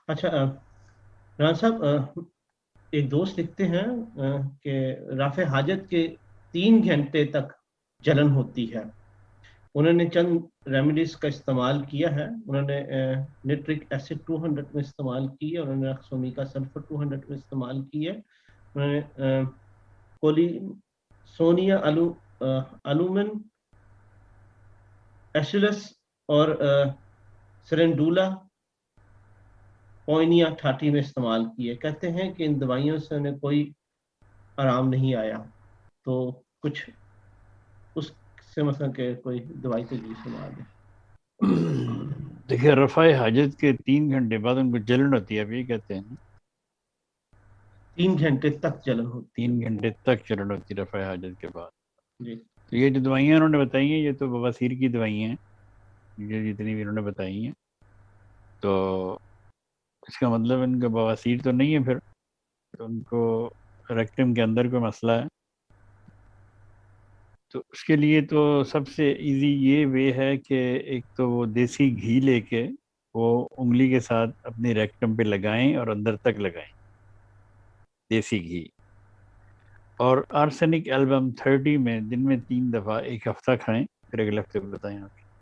اچھا رانا صاحب، ایک دوست لکھتے ہیں کہ رافع حاجت کے 3 گھنٹے تک جلن ہوتی ہے. انہوں نے چند ریمیڈیز کا استعمال کیا ہے. انہوں نے نٹرک ایسڈ 200 میں استعمال کی ہے. انہوں نے اکسومیکا سلفر 200 میں استعمال کی ہے. انہوں نے کولی سونیا الومن ایشلس اور سرنڈولا پوائنیا 30 میں استعمال کیے. کہتے ہیں کہ ان دوائیوں سے انہیں کوئی آرام نہیں آیا. تو کچھ اس سے مثلا کہ کوئی دوائی تجویز فرما دیں. دیکھیے، رفع حاجت کے 3 گھنٹے بعد ان کو جلن ہوتی ہے، اب یہ کہتے ہیں 3 گھنٹے تک جلن ہوتی ہے. 3 گھنٹے تک جلن ہوتی ہے رفع حاجت کے بعد. جی تو یہ جو دوائیاں انہوں نے بتائی ہیں یہ تو بواسیر کی دوائیاں ہیں، یہ جتنی بھی انہوں نے بتائی ہیں. تو اس کا مطلب ان کا بواسیر تو نہیں ہے، پھر تو ان کو ریکٹم کے اندر کوئی مسئلہ ہے. تو اس کے لیے تو سب سے ایزی یہ وے ہے کہ ایک تو وہ دیسی گھی لے کے وہ انگلی کے ساتھ اپنی ریکٹم پہ لگائیں اور اندر تک لگائیں، دیسی گھی. اور آرسینک البم 30 میں دن میں 3 دفعہ ایک ہفتہ کھائیں، پھر اگلے ہفتے کو بتائیں آپ.